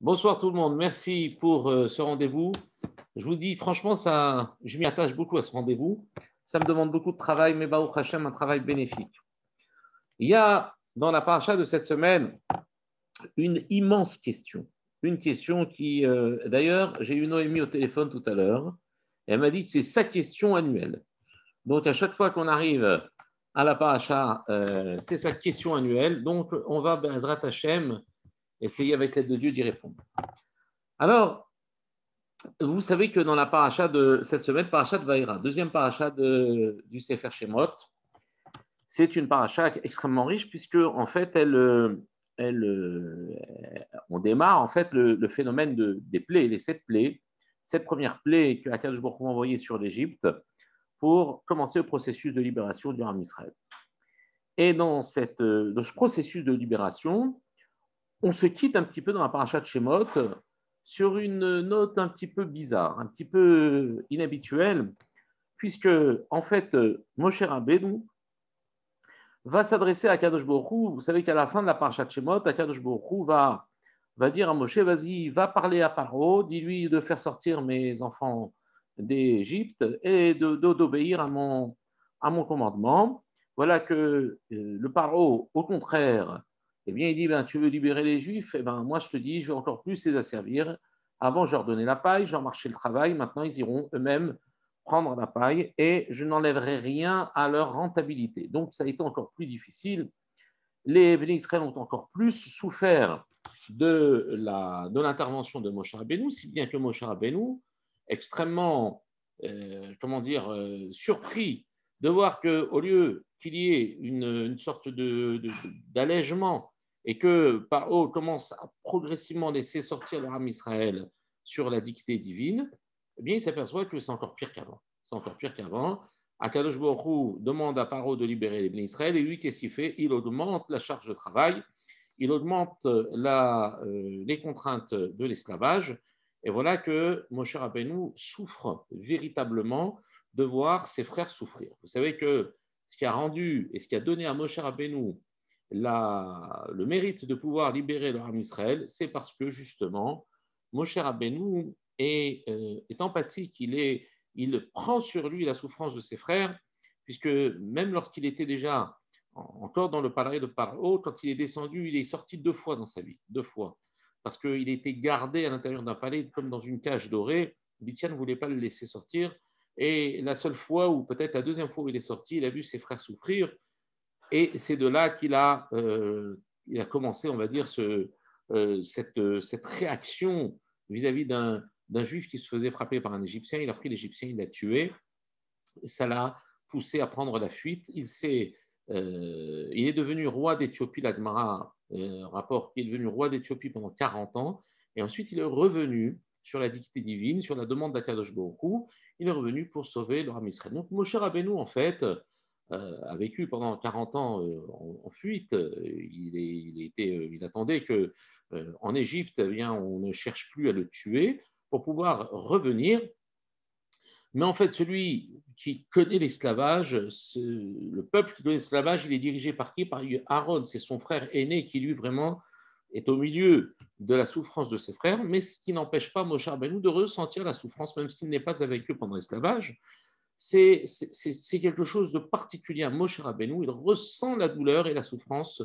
Bonsoir tout le monde, merci pour ce rendez-vous. Je vous dis franchement, je m'y attache beaucoup à ce rendez-vous. Ça me demande beaucoup de travail, mais Baruch Hashem, un travail bénéfique. Il y a dans la paracha de cette semaine une immense question. Une question qui, d'ailleurs, j'ai eu Noémie au téléphone tout à l'heure. Elle m'a dit que c'est sa question annuelle. Donc à chaque fois qu'on arrive à la paracha, c'est sa question annuelle. Donc on va, Bezrat Hashem, essayer avec l'aide de Dieu d'y répondre. Alors, vous savez que dans la paracha de cette semaine, paracha de Vaïra, deuxième paracha du Sefer Shemot, c'est une paracha extrêmement riche puisque en fait, on démarre en fait le phénomène des plaies, les 7 plaies, 7 premières plaies que Akadosh Baruch Hu a envoyées sur l'Égypte pour commencer le processus de libération du Ham Israël. Et dans ce processus de libération, on se quitte un petit peu dans la paracha de Shemot sur une note un petit peu bizarre, un petit peu inhabituelle, puisque, en fait, Moshe Rabbeinu va s'adresser à Kadosh Baruch Hu. Vous savez qu'à la fin de la paracha de Shemot, Kadosh Baruch Hu va dire à Moshe, vas-y, va parler à Paro, dis-lui de faire sortir mes enfants d'Égypte et d'obéir à mon commandement. Voilà que le Paro, au contraire, eh bien, il dit, tu veux libérer les Juifs? Eh bien, moi, je te dis, je vais encore plus les asservir. Avant, je leur donnais la paille, je leur marchais le travail. Maintenant, ils iront eux-mêmes prendre la paille et je n'enlèverai rien à leur rentabilité. Donc, ça a été encore plus difficile. Les Béné Israël ont encore plus souffert de l'intervention de Moshe Rabbeinu, si bien que Moshe Rabbeinu, extrêmement, surpris de voir qu'au lieu qu'il y ait une sorte d'allègement et que Paro commence à progressivement laisser sortir le Ham Israël sur la dictée divine, eh bien, il s'aperçoit que c'est encore pire qu'avant. C'est encore pire qu'avant. Akadosh Baruch Hu demande à Paro de libérer les Béné Israël et lui, qu'est-ce qu'il fait? Il augmente la charge de travail, il augmente les contraintes de l'esclavage. Et voilà que Moshe Rabbeinu souffre véritablement de voir ses frères souffrir. Vous savez que ce qui a rendu et ce qui a donné à Moshe Rabbeinu le mérite de pouvoir libérer le Ham Israël, c'est parce que justement, Moshe Rabbeinu est empathique, il prend sur lui la souffrance de ses frères, puisque même lorsqu'il était déjà encore dans le palais de Paro, quand il est descendu, il est sorti 2 fois dans sa vie, 2 fois, parce qu'il était gardé à l'intérieur d'un palais comme dans une cage dorée. Bitian ne voulait pas le laisser sortir, et la seule fois, ou peut-être la deuxième fois où il est sorti, il a vu ses frères souffrir, et c'est de là qu'il a commencé, on va dire, cette réaction vis-à-vis d'un juif qui se faisait frapper par un Égyptien. Il a pris l'Égyptien, il l'a tué. Ça l'a poussé à prendre la fuite. Il est devenu roi d'Éthiopie, la Gemara rapporte qu'il est devenu roi d'Éthiopie pendant 40 ans. Et ensuite, il est revenu sur la dictée divine, sur la demande d'Akadosh Baruch Hu. Il est revenu pour sauver le Ham Israël. Donc, Moshe Rabbeinu, en fait, a vécu pendant 40 ans en fuite. Il attendait qu'en Égypte, eh bien, on ne cherche plus à le tuer pour pouvoir revenir. Mais en fait, celui qui connaît l'esclavage, le peuple qui connaît l'esclavage, il est dirigé par qui? Par Aaron, c'est son frère aîné qui, lui, vraiment est au milieu de la souffrance de ses frères, mais ce qui n'empêche pas Moshe Rabbeinu de ressentir la souffrance, même s'il n'est pas avec eux pendant l'esclavage. C'est quelque chose de particulier à Moshe Rabbeinu. Il ressent la douleur et la souffrance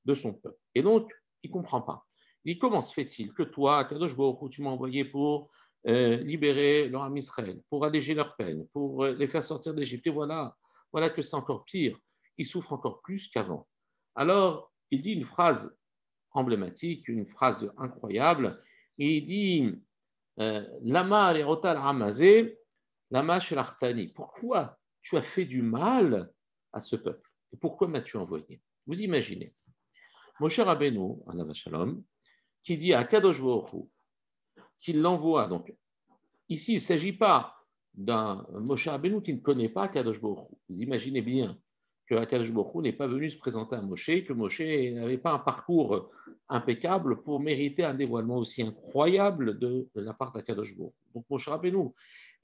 de son peuple. Et donc, il ne comprend pas. Il dit, comment se fait-il que toi, Kadosh Baruch Hu, tu m'as envoyé pour libérer leur Ham Israël, pour alléger leur peine, pour les faire sortir d'Égypte. Et voilà que c'est encore pire. Ils souffrent encore plus qu'avant. Alors, il dit une phrase emblématique, une phrase incroyable. Il dit, Lama lerotal hamazé, Lama shelachtani. Pourquoi tu as fait du mal à ce peuple? Et pourquoi m'as-tu envoyé? Vous imaginez, Moshe Rabbeinu, Alav Shalom, qui dit à Kadosh Baruch Hu qu'il l'envoie. Donc, ici, il ne s'agit pas d'un Moshe Rabbeinu qui ne connaît pas Kadosh Baruch Hu. Vous imaginez bien que Kadosh Baruch Hu n'est pas venu se présenter à Moshe, que Moshe n'avait pas un parcours impeccable pour mériter un dévoilement aussi incroyable de la part d'Akadosh Baruch Hu. Donc, Moshe Rabbeinu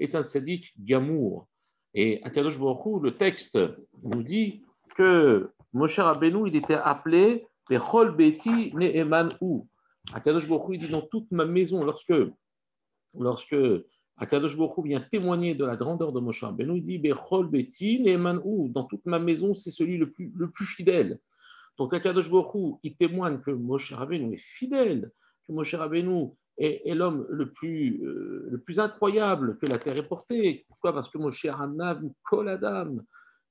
est un sadique gamour. Et Akadosh Baruch Hu, le texte nous dit que Moshe Rabbeinu, il était appelé Bechol Beti Ne'eman Hu. Akadosh Baruch Hu, il dit dans toute ma maison, lorsque Akadosh Baruch Hu vient témoigner de la grandeur de Moshe Rabbeinu, il dit Bechol Betin et Manou, dans toute ma maison, c'est celui le plus fidèle. Donc Akadosh Baruch Hu, il témoigne que Moshe Rabbeinu est fidèle, que Moshe Rabbeinu est l'homme le plus incroyable que la terre ait porté. Pourquoi? Parce que Moshe Hanav Kol Adam,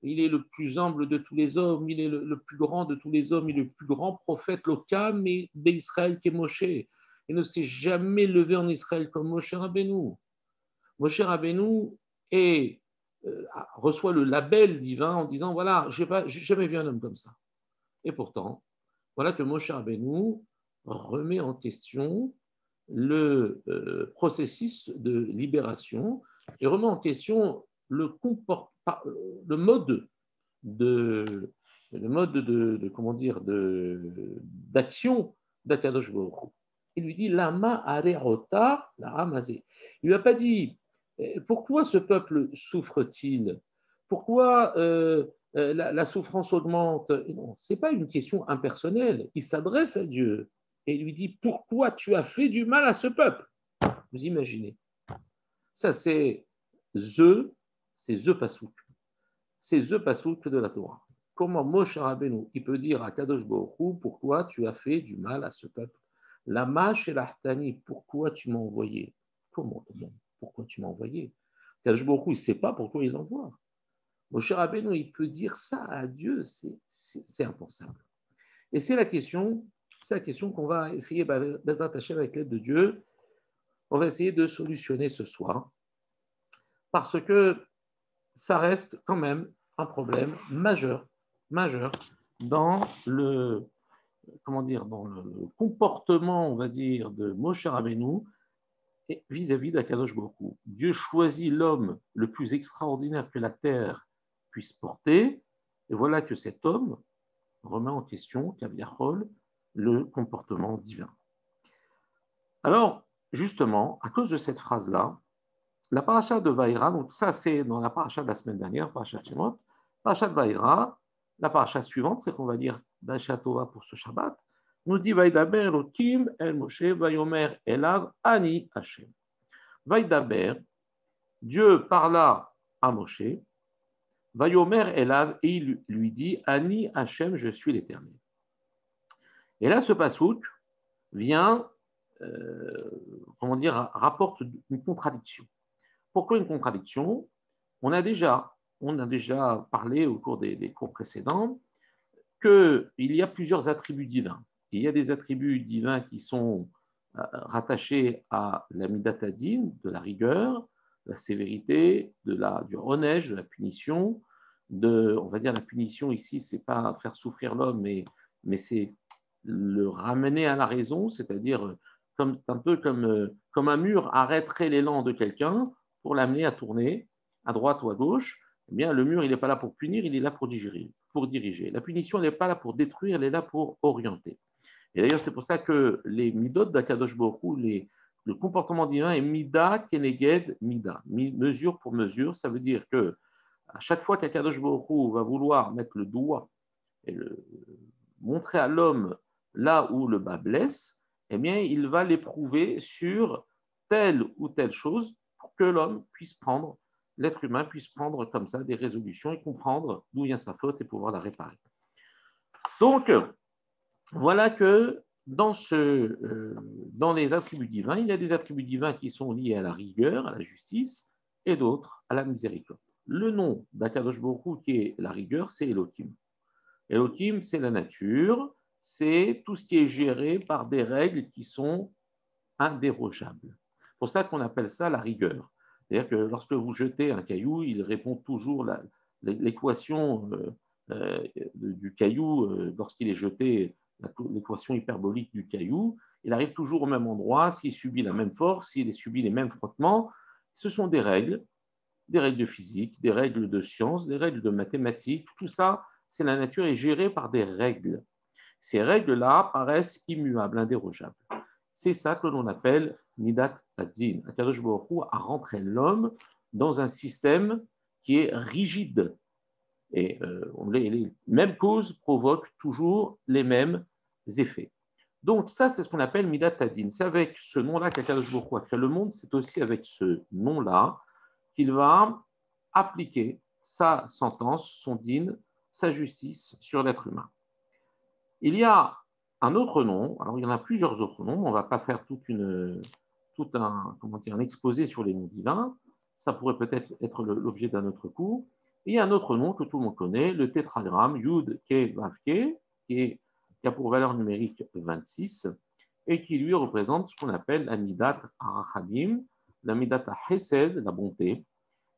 il est le plus humble de tous les hommes, il est le plus grand de tous les hommes, il est le plus grand prophète local, mais d'Israël qui est Moshe. Il ne s'est jamais levé en Israël comme Moshe Rabbeinu. Moshe Rabbeinu reçoit le label divin en disant voilà, j'ai jamais vu un homme comme ça. Et pourtant, voilà que Moshe Rabbeinu remet en question le processus de libération et remet en question le mode d'action d'Akadosh Baruch Hu. Il lui dit Lama arerota la ramazé. Il lui a pas dit pourquoi ce peuple souffre-t-il? Pourquoi la souffrance augmente? Non, ce n'est pas une question impersonnelle. Il s'adresse à Dieu et il lui dit pourquoi tu as fait du mal à ce peuple? Vous imaginez? Ça, c'est The Passouk. C'est The Passouk de la Torah. Comment Moshe Rabbeinu, il peut dire à Kadosh Baruch Hu, pourquoi tu as fait du mal à ce peuple? Lama et l'Artani, pourquoi tu m'as envoyé? Comment? Pourquoi tu m'as envoyé? Kadosh Baruch Hu, il ne sait pas pourquoi il l'envoie. Moshe Rabbeinu, il peut dire ça à Dieu, c'est impensable. Et c'est la question qu'on va essayer d'attacher avec l'aide de Dieu. On va essayer de solutionner ce soir, parce que ça reste quand même un problème majeur dans le comportement, on va dire, de Moshe Rabbeinu vis-à-vis d'Akadosh Baruch Hu. Dieu choisit l'homme le plus extraordinaire que la terre puisse porter, et voilà que cet homme remet en question, Kaviachol, le comportement divin. Alors, justement, à cause de cette phrase-là, la paracha de Vaïra, donc ça c'est dans la paracha de la semaine dernière, paracha de Shemot, paracha de Vaïra, la paracha suivante, c'est qu'on va dire Paracha Tova pour ce Shabbat, nous dit Vaïdaber Elokim El Moshe Vayomer Elav Ani Hashem. Vaïdaber, Dieu parla à Moshe, Vayomer Elav, et il lui dit Ani Hashem, je suis l'Éternel. Et là, ce passouk vient, rapporte une contradiction. Pourquoi une contradiction? On a déjà parlé au cours des cours précédents qu'il y a plusieurs attributs divins. Il y a des attributs divins qui sont rattachés à la midat hadin, de la rigueur, de la sévérité, du roneige, de la punition. On va dire la punition ici, c'est pas faire souffrir l'homme, mais c'est le ramener à la raison, c'est-à-dire un peu comme un mur arrêterait l'élan de quelqu'un pour l'amener à tourner à droite ou à gauche. Eh bien, le mur, il n'est pas là pour punir, il est là pour diriger. La punition, elle n'est pas là pour détruire, elle est là pour orienter. Et d'ailleurs, c'est pour ça que les midot d'Akadosh Baruch Hu, le comportement divin est mida keneged mida, mesure pour mesure. Ça veut dire que à chaque fois qu'Akadosh Baruch Hu va vouloir mettre le doigt et montrer à l'homme là où le bas blesse, eh bien, il va l'éprouver sur telle ou telle chose pour que l'être humain puisse prendre comme ça des résolutions et comprendre d'où vient sa faute et pouvoir la réparer. Donc, voilà que dans les attributs divins, il y a des attributs divins qui sont liés à la rigueur, à la justice, et d'autres à la miséricorde. Le nom d'Akadosh Baruch Hu, qui est la rigueur, c'est Elohim. Elohim, c'est la nature, c'est tout ce qui est géré par des règles qui sont indérogeables. C'est pour ça qu'on appelle ça la rigueur. C'est-à-dire que lorsque vous jetez un caillou, il répond toujours l'équation du caillou, lorsqu'il est jeté, l'équation hyperbolique du caillou, il arrive toujours au même endroit, s'il subit la même force, s'il subit les mêmes frottements. Ce sont des règles de physique, des règles de science, des règles de mathématiques. Tout ça, c'est la nature est gérée par des règles. Ces règles-là paraissent immuables, indérogeables. C'est ça que l'on appelle Midat Hadin. Akadosh Baruch Hu a rentré l'homme dans un système qui est rigide. Et les mêmes causes provoquent toujours les mêmes effets. Donc ça, c'est ce qu'on appelle Midat Hadin. C'est avec ce nom-là qu'Akadosh Baruch Hu a créé le monde, c'est aussi avec ce nom-là qu'il va appliquer sa sentence, son din, sa justice sur l'être humain. Il y a un autre nom, alors il y en a plusieurs autres noms, on ne va pas faire un exposé sur les noms divins, ça pourrait peut-être être l'objet d'un autre cours. Il y a un autre nom que tout le monde connaît, le tétragramme Yud Ke Vav Ke, qui a pour valeur numérique 26, et qui lui représente ce qu'on appelle la Midat HaRachamim, la Midat HaChesed, la bonté.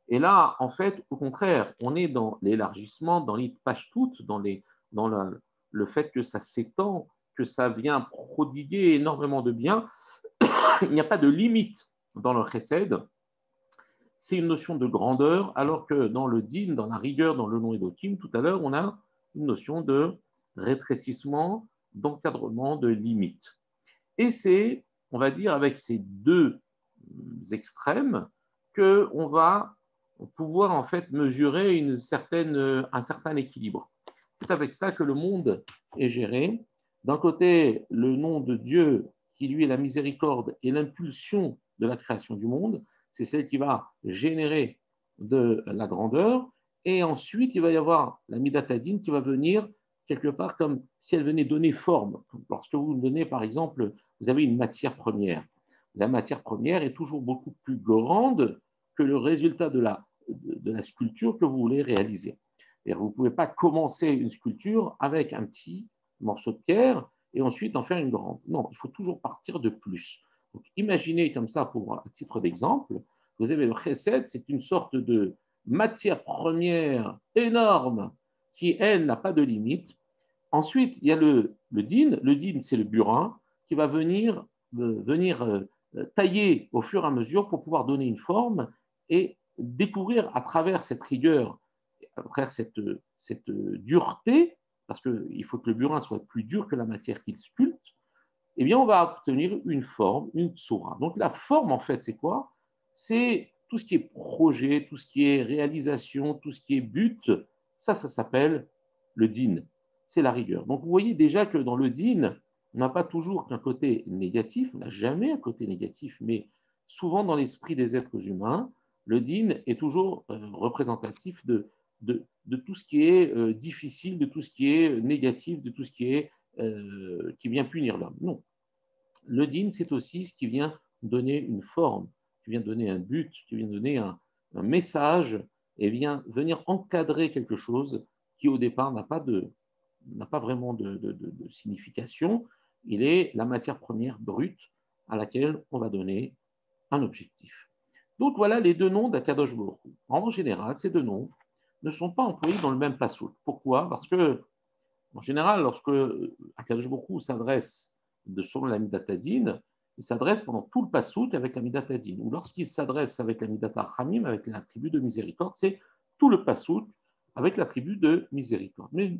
Et là, en fait, au contraire, on est dans l'élargissement, dans l'Itpashtut, dans le fait que ça s'étend, que ça vient prodiguer énormément de bien. Il n'y a pas de limite dans le Chesed. C'est une notion de grandeur, alors que dans le din, dans la rigueur, dans le nom Elohim, tout à l'heure, on a une notion de rétrécissement, d'encadrement, de limite. Et c'est, on va dire, avec ces deux extrêmes, qu'on va pouvoir en fait mesurer un certain équilibre. C'est avec ça que le monde est géré. D'un côté, le nom de Dieu, qui lui est la miséricorde et l'impulsion de la création du monde, c'est celle qui va générer de la grandeur. Et ensuite, il va y avoir la Midatadine qui va venir quelque part comme si elle venait donner forme. Lorsque vous donnez, par exemple, vous avez une matière première. La matière première est toujours beaucoup plus grande que le résultat de la sculpture que vous voulez réaliser. Vous ne pouvez pas commencer une sculpture avec un petit morceau de pierre et ensuite en faire une grande. Non, il faut toujours partir de plus. Donc, imaginez comme ça, à titre d'exemple, vous avez le chesed, c'est une sorte de matière première énorme qui, elle, n'a pas de limite. Ensuite, il y a le din. Le din, c'est le burin qui va venir tailler au fur et à mesure pour pouvoir donner une forme et découvrir à travers cette rigueur, à travers cette dureté, parce qu'il faut que le burin soit plus dur que la matière qu'il sculpte, eh bien, on va obtenir une forme, une tsura. Donc, la forme, en fait, c'est quoi? C'est tout ce qui est projet, tout ce qui est réalisation, tout ce qui est but. Ça s'appelle le din. C'est la rigueur. Donc, vous voyez déjà que dans le din, on n'a pas toujours qu'un côté négatif, on n'a jamais un côté négatif, mais souvent dans l'esprit des êtres humains, le din est toujours représentatif de tout ce qui est difficile, de tout ce qui est négatif, de tout ce qui vient punir l'homme. Non. Le din, c'est aussi ce qui vient donner une forme, qui vient donner un but, qui vient donner un message et vient venir encadrer quelque chose qui au départ n'a pas vraiment de signification. Il est la matière première brute à laquelle on va donner un objectif. Donc voilà les deux noms d'Akadosh Baruch Hu. En général, ces deux noms ne sont pas employés dans le même passouk. Pourquoi? Parce que, en général, lorsque Akadosh Baruch Hu s'adresse selon la Midatadine, il s'adresse pendant tout le passouk avec la Midatadine. Ou lorsqu'il s'adresse avec la Midatachamim, avec l'attribut de miséricorde, c'est tout le passouk avec l'attribut de miséricorde. Mais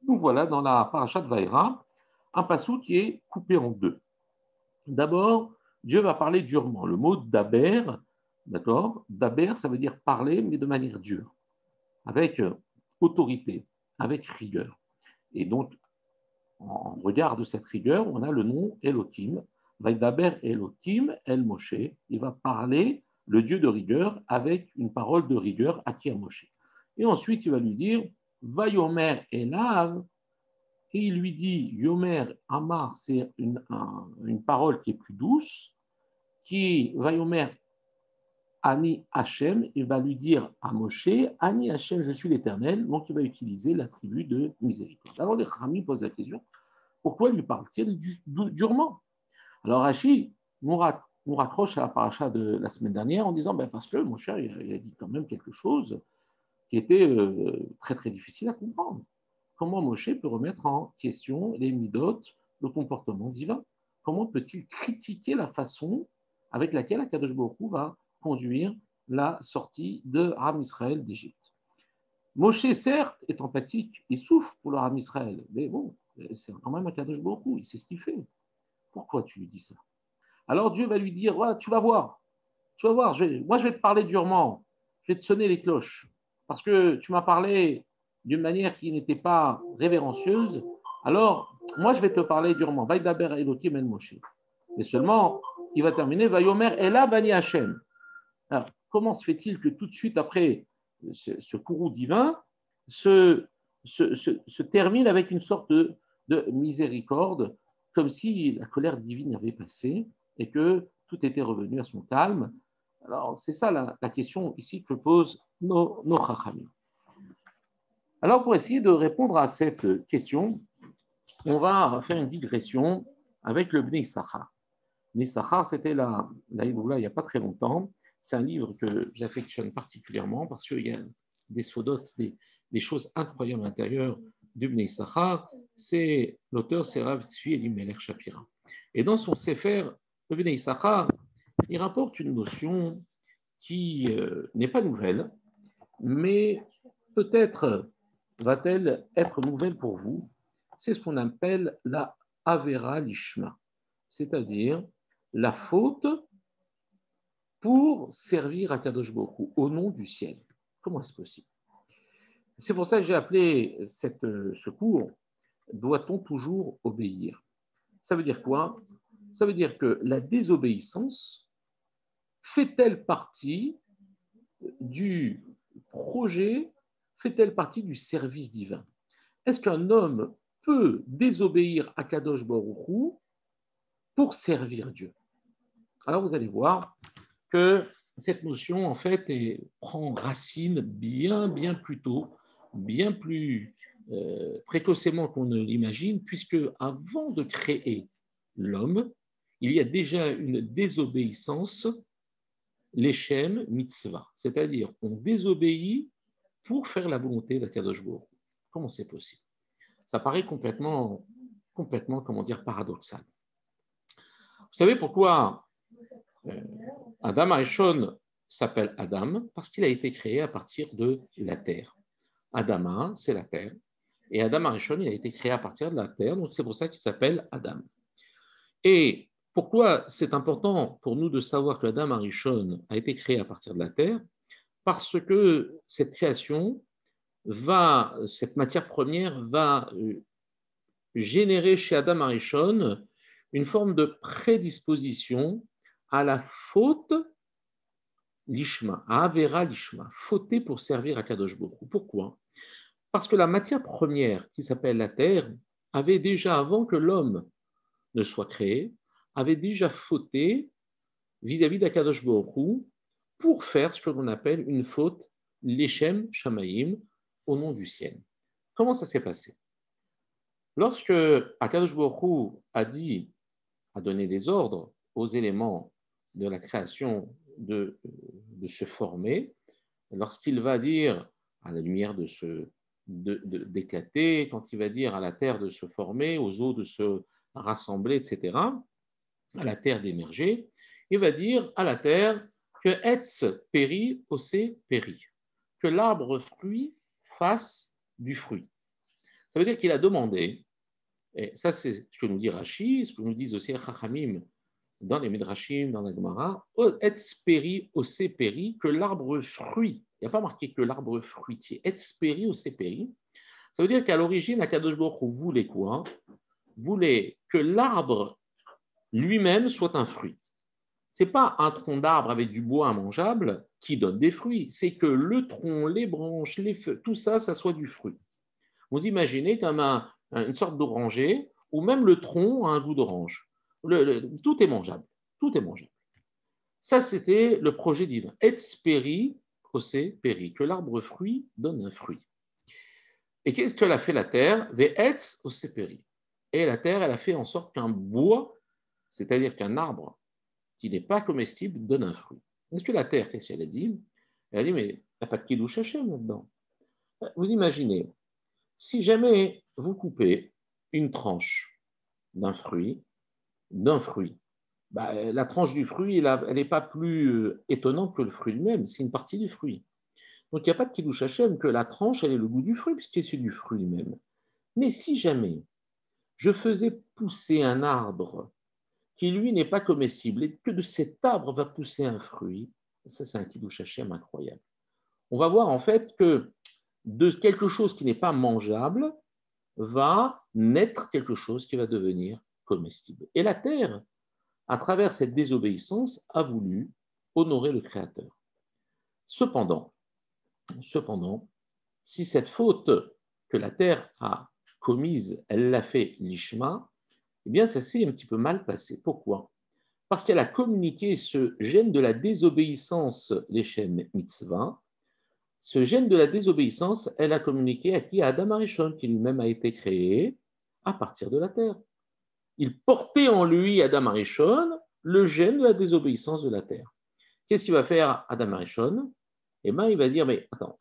nous voilà dans la parashat Vaïra, un passouk qui est coupé en deux. D'abord, Dieu va parler durement. Le mot daber, d'accord? Daber, ça veut dire parler, mais de manière dure, avec autorité, avec rigueur. Et donc, en regard de cette rigueur, on a le nom Elohim. Vaïdaber Elohim El Moshe. Il va parler, le Dieu de rigueur, avec une parole de rigueur à qui à Moshe. Et ensuite, il va lui dire Vayomer Elav. Et il lui dit Yomer Amar, c'est une parole qui est plus douce, qui Vayomer Ani Hachem, il va lui dire à Moshe, Ani Hachem, je suis l'Éternel, donc il va utiliser l'attribut de miséricorde. Alors les Chachamim posent la question, pourquoi lui parle-t-il durement? Alors Rashi nous raccroche à la paracha de la semaine dernière en disant, parce que mon cher, il a dit quand même quelque chose qui était très très difficile à comprendre. Comment Moshe peut remettre en question les midot, le comportement divin? Comment peut-il critiquer la façon avec laquelle Akadosh Baruch Hu va conduire la sortie de Ham Israël d'Égypte? Moshe, certes, est empathique, il souffre pour le Ham Israël, mais bon, c'est quand même Akadosh Baruch Hu, il sait ce qu'il fait. Pourquoi tu lui dis ça? Alors Dieu va lui dire, ouais, tu vas voir, moi je vais te parler durement, je vais te sonner les cloches, parce que tu m'as parlé d'une manière qui n'était pas révérencieuse, Alors, moi, je vais te parler durement. Vaïdaber Elohim en Moshe. Mais seulement, il va terminer. Vayomer Ela Bani Hashem. Alors, comment se fait-il que tout de suite après ce courroux divin se termine avec une sorte de miséricorde, comme si la colère divine avait passé et que tout était revenu à son calme. Alors, c'est ça la question ici que posent nos chachamim. Alors, pour essayer de répondre à cette question, on va faire une digression avec le Bnei Issachar. Bnei Issachar, c'était la Hiboula il n'y a pas très longtemps. C'est un livre que j'affectionne particulièrement parce qu'il y a des sodotes, des choses incroyables à l'intérieur du Bnei Issachar. L'auteur, c'est Rav Tzvi Elimelech Shapira. Et dans son Sefer, le Bnei Issachar, il rapporte une notion qui n'est pas nouvelle, mais peut-être va-t-elle être nouvelle pour vous. C'est ce qu'on appelle la Avera Lishma, c'est-à-dire la faute pour servir à Kadosh Baruch Hu, au nom du ciel. Comment est-ce possible? C'est pour ça que j'ai appelé ce cours « Doit-on toujours obéir ?» Ça veut dire quoi? Ça veut dire que la désobéissance fait-elle partie du projet, fait-elle partie du service divin? Est-ce qu'un homme peut désobéir à Kadosh Baruch Hu pour servir Dieu? Alors vous allez voir que cette notion, en fait, prend racine bien plus tôt, bien plus précocement qu'on ne l'imagine, puisque avant de créer l'homme, il y a déjà une désobéissance, l'échem mitzvah, c'est-à-dire on désobéit pour faire la volonté d'Akadosh Baruch Hu. Comment c'est possible? Ça paraît complètement, comment dire, paradoxal. Vous savez pourquoi Adam Arishon s'appelle Adam? Parce qu'il a été créé à partir de la terre. Adama, c'est la terre. Et Adam Arishon, il a été créé à partir de la terre, donc c'est pour ça qu'il s'appelle Adam. Et pourquoi c'est important pour nous de savoir que Adam Arishon a été créé à partir de la terre? Parce que cette création cette matière première va générer chez Adam Arishon une forme de prédisposition à la faute l'ishma, à Avera l'ishma, fauter pour servir à Kadosh Baruch Hu. Pourquoi? Parce que la matière première, qui s'appelle la terre, avait déjà, avant que l'homme ne soit créé, avait déjà fauté vis-à-vis d'Akadosh Baruch Hu pour faire ce que l'on appelle une faute, l'Echem Shamayim, au nom du ciel. Comment ça s'est passé? Lorsque Akadosh Baruch Hu a donné des ordres aux éléments de la création de se former, lorsqu'il va dire à la lumière d'éclater, quand il va dire à la terre de se former, aux eaux de se rassembler, etc., à la terre d'émerger, il va dire à la terre que Etz péri, Osé péri, que l'arbre fruit fasse du fruit. Ça veut dire qu'il a demandé, et ça c'est ce que nous dit Rashi, ce que nous disent aussi les Chachamim dans les Midrashim, dans la Gemara, Etz péri, Osé péri, que l'arbre fruit. Il n'y a pas marqué que l'arbre fruitier. Etz péri, Osé péri. Ça veut dire qu'à l'origine, Akadosh Baruch Hu voulait quoi? Voulait que l'arbre lui-même soit un fruit. Ce n'est pas un tronc d'arbre avec du bois immangeable qui donne des fruits, c'est que le tronc, les branches, les feuilles, tout ça, ça soit du fruit. Vous imaginez comme une sorte d'oranger, ou même le tronc a un goût d'orange. Tout est mangeable, tout est mangeable. Ça, c'était le projet divin. Etz péri, osé péri, que l'arbre fruit donne un fruit. Et qu'est-ce qu'elle a fait la terre? Ve etz osé péri. Et la terre, elle a fait en sorte qu'un bois, c'est-à-dire qu'un arbre qui n'est pas comestible, donne un fruit. Est-ce que la terre, qu'est-ce qu'elle a dit? Elle a dit, mais il n'y a pas de kiddush Hashem là-dedans. Vous imaginez, si jamais vous coupez une tranche d'un fruit, la tranche du fruit, elle n'est pas plus étonnante que le fruit lui-même, c'est une partie du fruit. Donc il n'y a pas de kiddush Hashem que la tranche, elle ait le goût du fruit, puisque c'est du fruit lui-même. Mais si jamais je faisais pousser un arbre qui lui n'est pas comestible, et que de cet arbre va pousser un fruit, ça c'est un kiddush Hashem incroyable. On va voir en fait que de quelque chose qui n'est pas mangeable, va naître quelque chose qui va devenir comestible. Et la terre, à travers cette désobéissance, a voulu honorer le Créateur. Cependant, si cette faute que la terre a commise, elle l'a fait l'ishma, eh bien, ça s'est un petit peu mal passé. Pourquoi? Parce qu'elle a communiqué ce gène de la désobéissance, l'Echem Mitzvah. Ce gène de la désobéissance, elle a communiqué à qui? À Adam Arishon, qui lui-même a été créé à partir de la terre. Il portait en lui, Adam Arishon, le gène de la désobéissance de la terre. Qu'est-ce qu'il va faire Adam Arishon? Eh bien, il va dire, mais attends,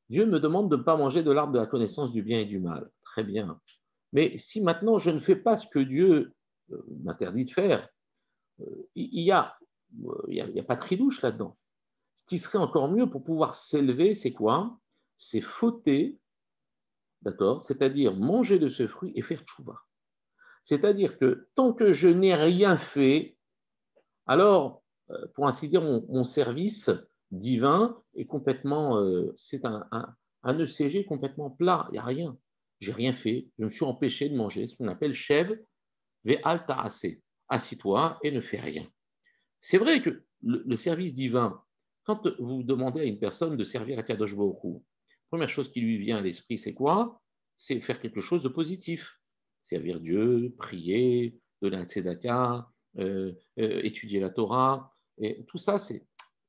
Dieu me demande de ne pas manger de l'arbre de la connaissance du bien et du mal. Très bien. Mais si maintenant je ne fais pas ce que Dieu m'interdit de faire, il n'y a, pas de tridouche là-dedans. Ce qui serait encore mieux pour pouvoir s'élever, c'est quoi? C'est fauter, d'accord? C'est-à-dire manger de ce fruit et faire tchouva. C'est-à-dire que tant que je n'ai rien fait, alors, pour ainsi dire, mon service divin est complètement, c'est un ECG complètement plat, il n'y a rien. J'ai rien fait, je me suis empêché de manger, ce qu'on appelle Shev ve'al ta'aseh. Assis-toi et ne fais rien. C'est vrai que le service divin, quand vous demandez à une personne de servir à Kadosh Baruch Hu, première chose qui lui vient à l'esprit, c'est quoi? C'est faire quelque chose de positif. Servir Dieu, prier, donner un tzedaka, étudier la Torah. Et tout ça,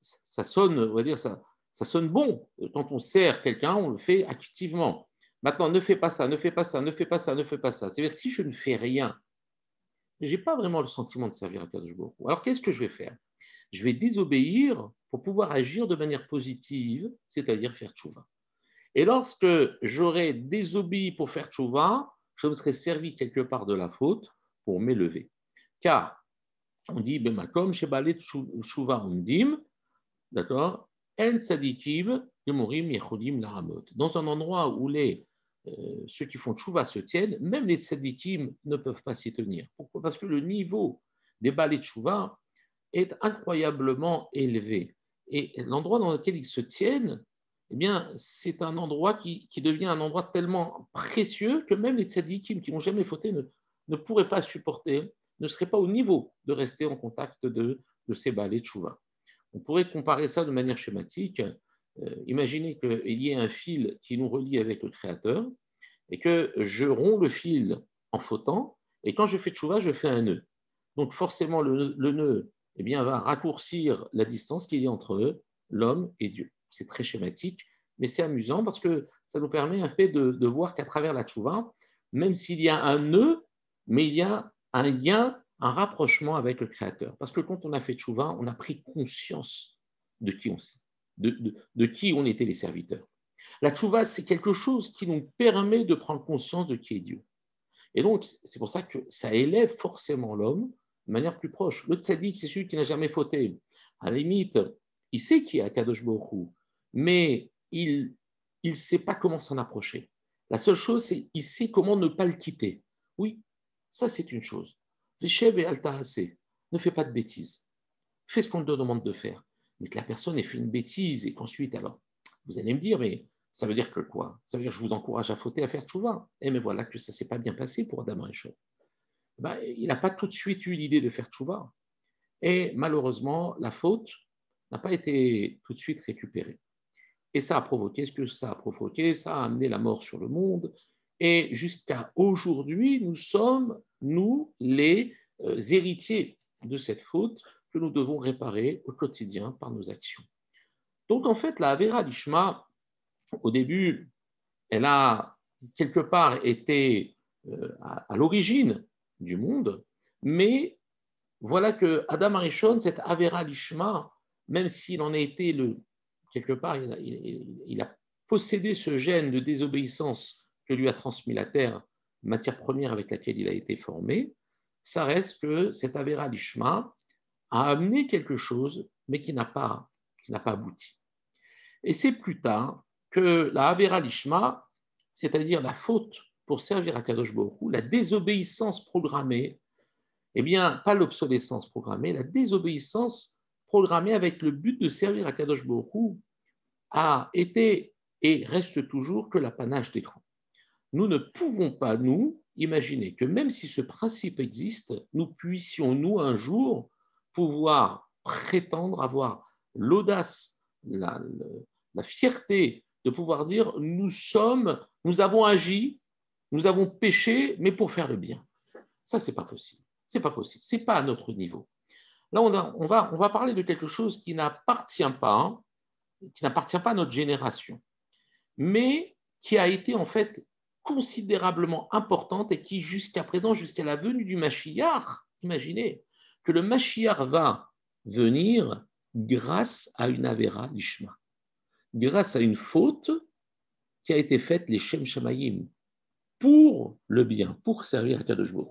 ça sonne, on va dire, ça sonne bon. Quand on sert quelqu'un, on le fait activement. Maintenant, ne fais pas ça, ne fais pas ça, ne fais pas ça, ne fais pas ça. C'est-à-dire, si je ne fais rien, je n'ai pas vraiment le sentiment de servir à Kadosh Baruch Hu. Alors, qu'est-ce que je vais faire? Je vais désobéir pour pouvoir agir de manière positive, c'est-à-dire faire tchouva. Et lorsque j'aurai désobéi pour faire tchouva, je me serai servi quelque part de la faute pour m'élever. Car on dit, Bemakom, Shebalet Tchouva Umdim, d'accord, En Sadikim, Yemorim, Yechodim, Laramot. Dans un endroit où ceux qui font tchouva se tiennent, même les tzadikim ne peuvent pas s'y tenir. Pourquoi? Parce que le niveau des balais de tchouva est incroyablement élevé. Et l'endroit dans lequel ils se tiennent, eh bien, c'est un endroit qui devient un endroit tellement précieux que même les tzadikim qui n'ont jamais fauté ne pourraient pas supporter, ne seraient pas au niveau de rester en contact de ces balais de chouva. On pourrait comparer ça de manière schématique. Imaginez qu'il y ait un fil qui nous relie avec le Créateur et que je romps le fil en fautant, et quand je fais tchouva, je fais un nœud. Donc forcément, le nœud eh bien, va raccourcir la distance qu'il y a entre l'homme et Dieu. C'est très schématique, mais c'est amusant parce que ça nous permet un fait de voir qu'à travers la tchouva, même s'il y a un nœud, mais il y a un lien, un rapprochement avec le Créateur. Parce que quand on a fait tchouva, on a pris conscience de qui on, de qui on était les serviteurs. La tchouva, c'est quelque chose qui nous permet de prendre conscience de qui est Dieu. Et donc, c'est pour ça que ça élève forcément l'homme de manière plus proche. Le tzaddik, c'est celui qui n'a jamais fauté. À la limite, il sait qui est Akadosh Baruch Hu, mais il ne sait pas comment s'en approcher. La seule chose, c'est qu'il sait comment ne pas le quitter. Oui, ça c'est une chose. L'échev et Altarasé, ne fais pas de bêtises. Fais ce qu'on te demande de faire. Mais que la personne ait fait une bêtise et qu'ensuite, alors, vous allez me dire, mais ça veut dire que quoi? Ça veut dire que je vous encourage à fauter, à faire tchouva. Eh mais voilà que ça ne s'est pas bien passé pour Adam Rishon. Ben, il n'a pas tout de suite eu l'idée de faire tchouva. Et malheureusement, la faute n'a pas été tout de suite récupérée. Et ça a provoqué ce que ça a provoqué, ça a amené la mort sur le monde. Et jusqu'à aujourd'hui, nous sommes, nous, les héritiers de cette faute que nous devons réparer au quotidien par nos actions. Donc en fait, la Avera Lishma, au début, elle a quelque part été à l'origine du monde, mais voilà que Adam Arishon, cette Avera Lishma, même s'il en a été quelque part, il a possédé ce gène de désobéissance que lui a transmis la terre, matière première avec laquelle il a été formé, ça reste que cette Avera Lishma a amené quelque chose, mais qui n'a pas abouti. Et c'est plus tard que la Avera Lishma, c'est-à-dire la faute pour servir à Kadosh Baruch Hu, la désobéissance programmée, eh bien, pas l'obsolescence programmée, la désobéissance programmée avec le but de servir à Kadosh Baruch Hu a été et reste toujours que l'apanage des grands. nous ne pouvons pas, nous, imaginer que même si ce principe existe, nous puissions, nous, un jour, pouvoir prétendre avoir l'audace, la fierté de pouvoir dire nous avons agi, nous avons péché, mais pour faire le bien. Ça, c'est pas possible. C'est pas possible. C'est pas à notre niveau. Là, on va parler de quelque chose qui n'appartient pas à notre génération, mais qui a été en fait considérablement importante et qui, jusqu'à présent, jusqu'à la venue du Mashiach, imaginez que le Mashiach va venir grâce à une Avera Lishma, grâce à une faute qui a été faite, les Shem Shamayim, pour le bien, pour servir à Kadosh Baruch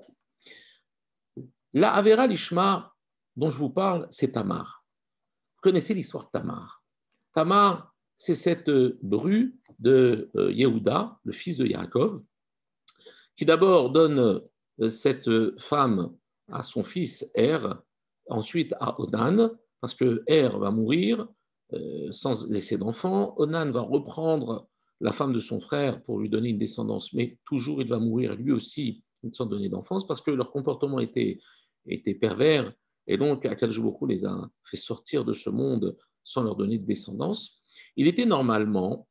Hu. La Avera Lishma dont je vous parle, c'est Tamar. Vous connaissez l'histoire de Tamar. Tamar, c'est cette bru de Yehuda, le fils de Yaakov, qui d'abord donne cette femme à son fils Er, ensuite à Onan, parce que Er va mourir sans laisser d'enfant. Onan va reprendre la femme de son frère pour lui donner une descendance, mais toujours il va mourir lui aussi sans donner d'enfance, parce que leur comportement était pervers, et donc Akadosh Baruch Hu les a fait sortir de ce monde sans leur donner de descendance. Il était normalement,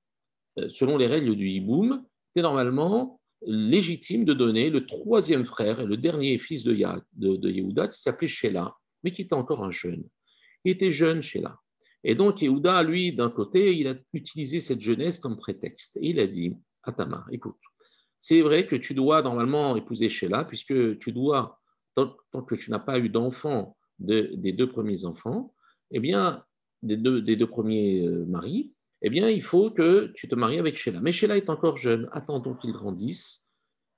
selon les règles du Hiboum, était normalement légitime de donner le troisième frère et le dernier fils de Yehuda, qui s'appelait Shelah, mais qui était encore un jeune. Il était jeune, Shelah. Et donc Yehuda, lui, d'un côté, il a utilisé cette jeunesse comme prétexte. Et il a dit à Tamar, écoute, c'est vrai que tu dois normalement épouser Shelah, puisque tu dois, tant que tu n'as pas eu d'enfant des deux premiers enfants, eh bien, des deux premiers maris, eh bien, il faut que tu te maries avec Shelah. Mais Shelah est encore jeune, attendons qu'il grandisse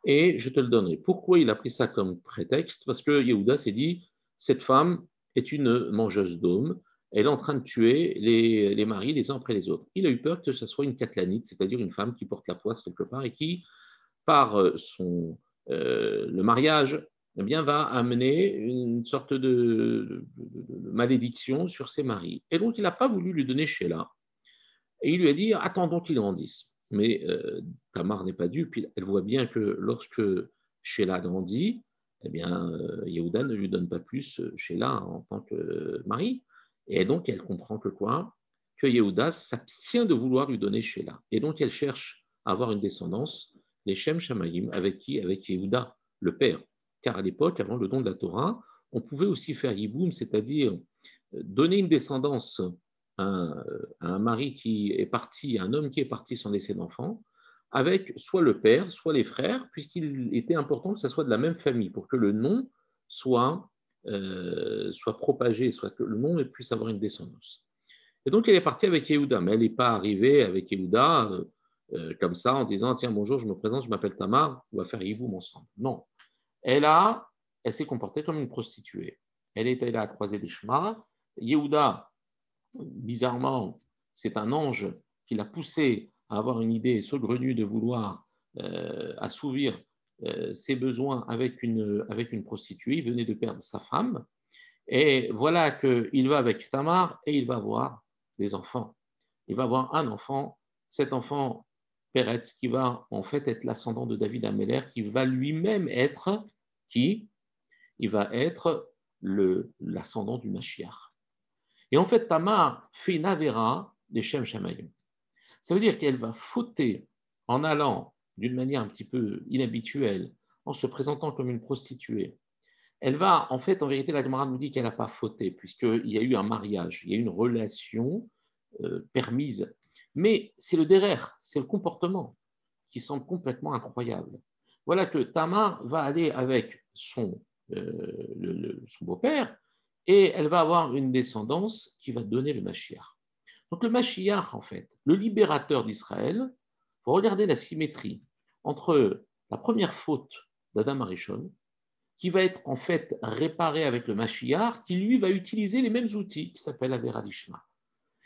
et je te le donnerai. Pourquoi il a pris ça comme prétexte? Parce que Yehuda s'est dit, cette femme est une mangeuse d'hommes, elle est en train de tuer les maris les uns après les autres. Il a eu peur que ce soit une catlanite, c'est-à-dire une femme qui porte la poisse quelque part et qui, par le mariage, eh bien, va amener une sorte de malédiction sur ses maris. Et donc, il n'a pas voulu lui donner Shelah. Et il lui a dit, attendons qu'il grandisse. Mais Tamar n'est pas dupe, elle voit bien que lorsque Shelah grandit, eh bien, Yehuda ne lui donne pas plus Shelah en tant que mari. Et donc, elle comprend que quoi? Que Yehuda s'abstient de vouloir lui donner Shelah. Et donc, elle cherche à avoir une descendance, les Shem Shamayim, avec qui? Avec Yehuda, le père. Car à l'époque, avant le don de la Torah, on pouvait aussi faire Yiboum, c'est-à-dire donner une descendance un mari qui est parti, un homme qui est parti sans laisser d'enfant, avec soit le père, soit les frères, puisqu'il était important que ce soit de la même famille, pour que le nom soit propagé, soit que le nom puisse avoir une descendance. Et donc elle est partie avec Yehuda, mais elle n'est pas arrivée avec Yehuda comme ça, en disant, tiens, bonjour, je me présente, je m'appelle Tamar, on va faire Yiboum ensemble. Non. Elle s'est comportée comme une prostituée. Elle est allée à croiser des chemins. Yehuda, bizarrement, c'est un ange qui l'a poussé à avoir une idée saugrenue de vouloir assouvir ses besoins avec une prostituée. Il venait de perdre sa femme. Et voilà qu'il va avec Tamar et il va avoir des enfants. Il va avoir un enfant, cet enfant, Peretz, qui va en fait être l'ascendant de David Améler, qui va lui-même être qui? Il va être l'ascendant du Mashiach. Et en fait, Tamar fait une avéra des Shem Shamayim. Ça veut dire qu'elle va fauter en allant d'une manière un petit peu inhabituelle, en se présentant comme une prostituée. Elle va, en fait, en vérité, la Gemara nous dit qu'elle n'a pas fauté, puisqu'il y a eu un mariage, il y a eu une relation permise. Mais c'est le derrière, c'est le comportement qui semble complètement incroyable. Voilà que Tamar va aller avec son beau-père, et elle va avoir une descendance qui va donner le Mashiach. Donc le Mashiach, en fait, le libérateur d'Israël, il faut regarder la symétrie entre la première faute d'Adam Arishon, qui va être en fait réparée avec le Mashiach, qui lui va utiliser les mêmes outils, qui s'appellent Avera Lishma.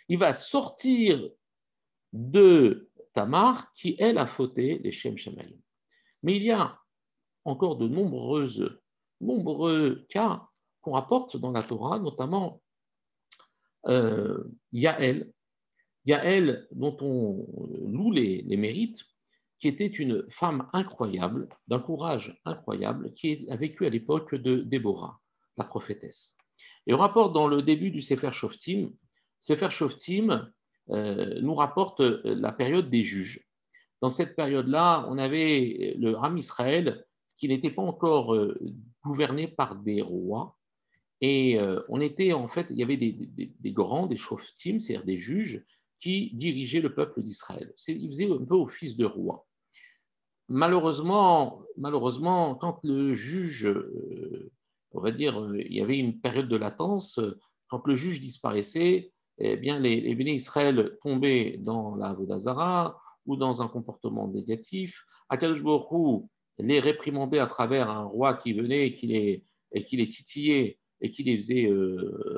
Il va sortir de Tamar, qui elle a fauté les Shem Shamayim. Mais il y a encore de nombreux cas qu'on rapporte dans la Torah, notamment Yaël, dont on loue les mérites, qui était une femme incroyable, d'un courage incroyable, qui a vécu à l'époque de Déborah, la prophétesse. Et on rapporte dans le début du Sefer Shoftim, Sefer Shoftim nous rapporte la période des juges. Dans cette période-là, on avait le Ram Israël qui n'était pas encore gouverné par des rois. Et on était en fait, il y avait des grands, des shoftim, c'est-à-dire des juges, qui dirigeaient le peuple d'Israël. Ils faisaient un peu office de roi. Malheureusement, quand le juge, on va dire, il y avait une période de latence, quand le juge disparaissait, eh bien, les béné Israël tombaient dans la Avodah ou dans un comportement négatif. Akadosh Baruch Hu les réprimandait à travers un roi qui venait et qui les titillait et qui les faisait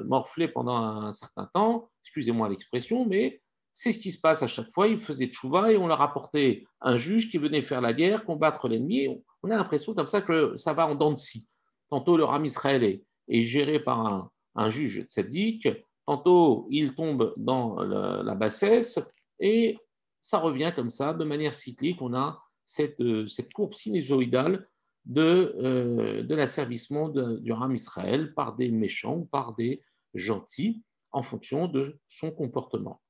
morfler pendant un certain temps, excusez-moi l'expression, mais c'est ce qui se passe à chaque fois. Ils faisaient tchouva et on leur apportait un juge qui venait faire la guerre, combattre l'ennemi. On a l'impression comme ça que ça va en dents de scie. Tantôt le Ram Israël est géré par un juge tzaddik, tantôt il tombe dans la bassesse et ça revient comme ça, de manière cyclique. On a cette courbe sinusoïdale de l'asservissement du Ram Israël par des méchants ou par des gentils en fonction de son comportement.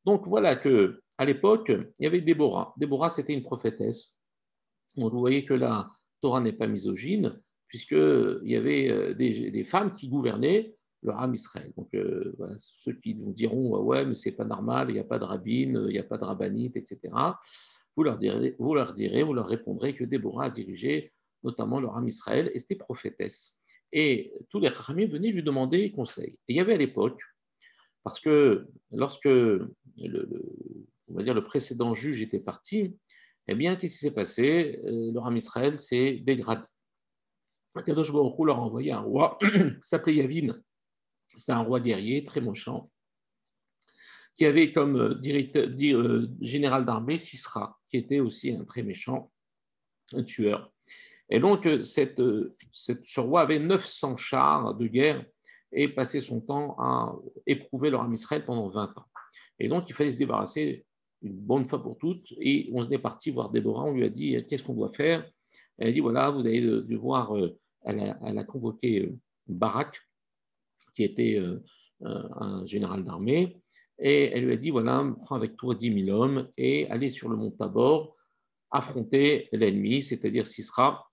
Donc voilà que à l'époque, il y avait Déborah. Déborah, c'était une prophétesse. Donc, vous voyez que la Torah n'est pas misogyne, puisqu'il y avait des femmes qui gouvernaient le Ham Israël. Donc voilà, ceux qui nous diront ouais, mais c'est pas normal, il n'y a pas de rabbine, il n'y a pas de rabbinite, etc. Vous leur répondrez que Déborah a dirigé notamment le Ham Israël et c'était prophétesse. Et tous les Chachamim venaient lui demander conseil. Et il y avait à l'époque, parce que lorsque on va dire le précédent juge était parti, eh bien, qu'est-ce qui s'est passé? Le Ram Israël s'est dégradé. Kadosh Baruch Hu leur a envoyé un roi qui s'appelait Yavin. C'était un roi guerrier, très méchant, qui avait comme général d'armée Sisra, qui était aussi un très méchant, un tueur. Et donc, ce roi avait 900 chars de guerre et passait son temps à éprouver le Ram Israël pendant 20 ans. Et donc, il fallait se débarrasser une bonne fois pour toutes. Et on est parti voir Déborah, on lui a dit qu'est-ce qu'on doit faire. Elle a dit voilà, vous allez devoir. Elle a convoqué Barak, qui était un général d'armée, et elle lui a dit voilà, prends avec toi 10 000 hommes et allez sur le mont Tabor affronter l'ennemi, c'est-à-dire Sisra,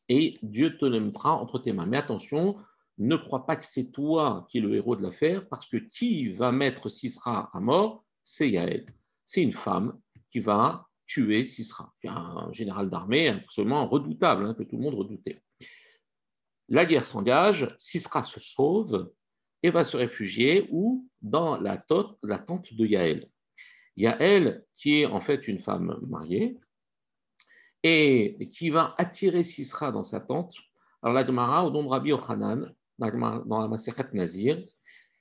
et Dieu te le mettra entre tes mains. Mais attention, ne crois pas que c'est toi qui es le héros de l'affaire, parce que qui va mettre Sisra à mort, c'est Yaël. C'est une femme qui va tuer Sisra, un général d'armée absolument redoutable, que tout le monde redoutait. La guerre s'engage, Sisra se sauve et va se réfugier où? Dans la tente de Yaël. Yaël, qui est en fait une femme mariée, et qui va attirer Sisra dans sa tente. Alors la Gemara, au nom de Rabbi Yochanan, dans la Masechet Nazir,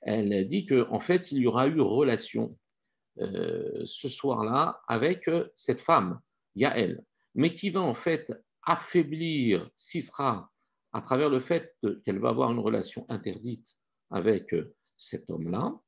elle dit qu'en fait, il y aura eu relation ce soir-là avec cette femme, Yaël, mais qui va en fait affaiblir Sisra à travers le fait qu'elle va avoir une relation interdite avec cet homme-là,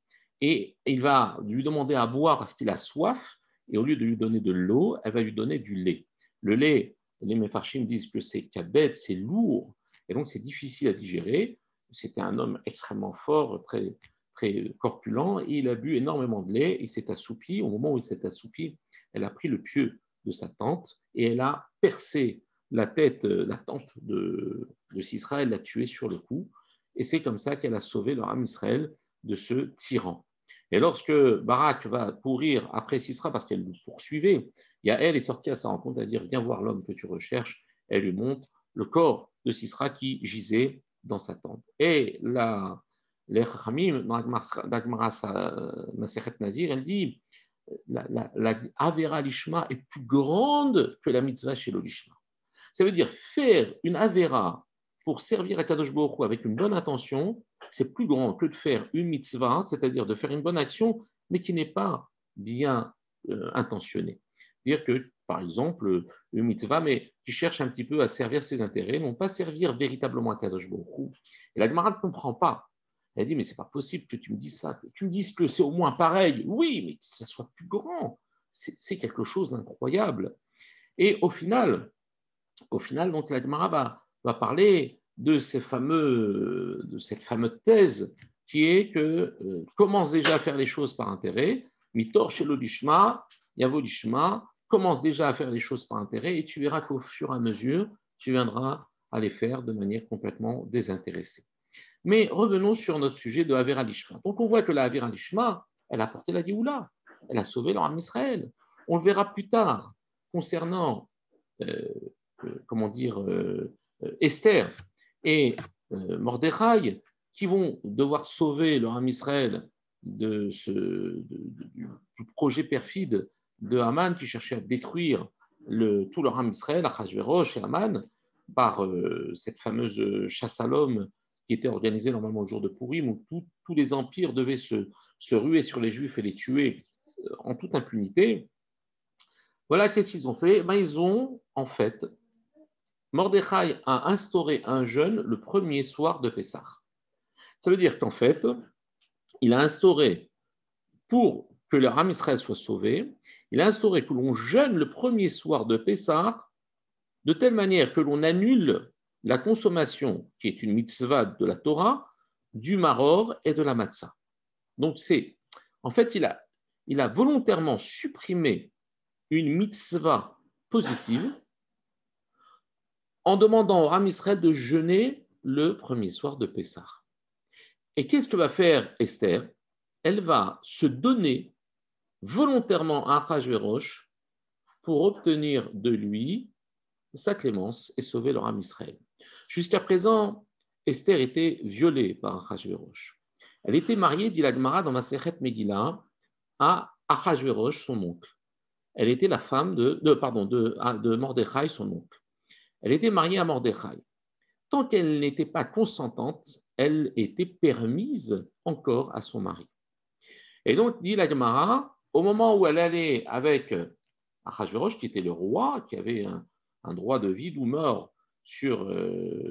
et il va lui demander à boire parce qu'il a soif, et au lieu de lui donner de l'eau, elle va lui donner du lait. Le lait, les Mefarshim disent que c'est kabed, c'est lourd, et donc c'est difficile à digérer. C'était un homme extrêmement fort, très, très corpulent, et il a bu énormément de lait, il s'est assoupi. Au moment où il s'est assoupi, elle a pris le pieu de sa tante, et elle a percé la tente de Sisra, elle l'a tué sur le coup, et c'est comme ça qu'elle a sauvé le Ram Israël de ce tyran. Et lorsque Barak va courir après Sisra, parce qu'elle le poursuivait, Yaël est sortie à sa rencontre, elle dit viens voir l'homme que tu recherches. Elle lui montre le corps de Sisra qui gisait dans sa tente. Et les Chachamim, dans la Gemara Masechet Nazir, elle dit la Avera Lishma est plus grande que la mitzvah chez le Lishma. Ça veut dire faire une Avera pour servir à Kadosh Baruch Hu avec une bonne intention, c'est plus grand que de faire une mitzvah, c'est-à-dire de faire une bonne action, mais qui n'est pas bien intentionnée. Dire que, par exemple, une mitzvah, mais qui cherche un petit peu à servir ses intérêts, non pas servir véritablement à Kadosh Baruch Hu. Et la Gemara ne comprend pas. Elle dit, mais c'est pas possible que tu me dises ça, que tu me dises que c'est au moins pareil. Oui, mais que ça soit plus grand. C'est quelque chose d'incroyable. Et au final donc, la Gemara va parler de cette fameuse thèse qui est que commence déjà à faire les choses par intérêt, mitor chez l'odishma, yavodishma, commence déjà à faire les choses par intérêt et tu verras qu'au fur et à mesure, tu viendras à les faire de manière complètement désintéressée. Mais revenons sur notre sujet de Havera Lishma. Donc on voit que la Havera Lishma, elle a apporté la Géoula, elle a sauvé leur âme Israël. On le verra plus tard concernant, Esther et Mordechai, qui vont devoir sauver leur âme Israël du projet perfide de Haman qui cherchait à détruire tout leur âme Israël, Achashverosh et Haman, par cette fameuse chasse à l'homme qui était organisée normalement au jour de Purim, où tous les empires devaient se ruer sur les Juifs et les tuer en toute impunité. Voilà, qu'est-ce qu'ils ont fait? Ils ont, en fait, Mordechai a instauré un jeûne le premier soir de Pessah. Ça veut dire qu'en fait, il a instauré, pour que leur âme Israël soit sauvée, il a instauré que l'on jeûne le premier soir de Pessah de telle manière que l'on annule la consommation, qui est une mitzvah de la Torah, du maror et de la matzah. Donc en fait, il a volontairement supprimé une mitzvah positive en demandant au Ram Israël de jeûner le premier soir de Pessah. Et qu'est-ce que va faire Esther? Elle va se donner volontairement à Achashverosh pour obtenir de lui sa clémence et sauver le Ram Israël. Jusqu'à présent, Esther était violée par Achashverosh. Elle était mariée, dit la Gemara dans Masechet Megillah, à Achashverosh, son oncle. Elle était la femme de Mordechai, son oncle. Elle était mariée à Mordechai. Tant qu'elle n'était pas consentante, elle était permise encore à son mari. Et donc, dit la Gemara, au moment où elle allait avec Achashverosh, qui était le roi, qui avait un droit de vie ou mort sur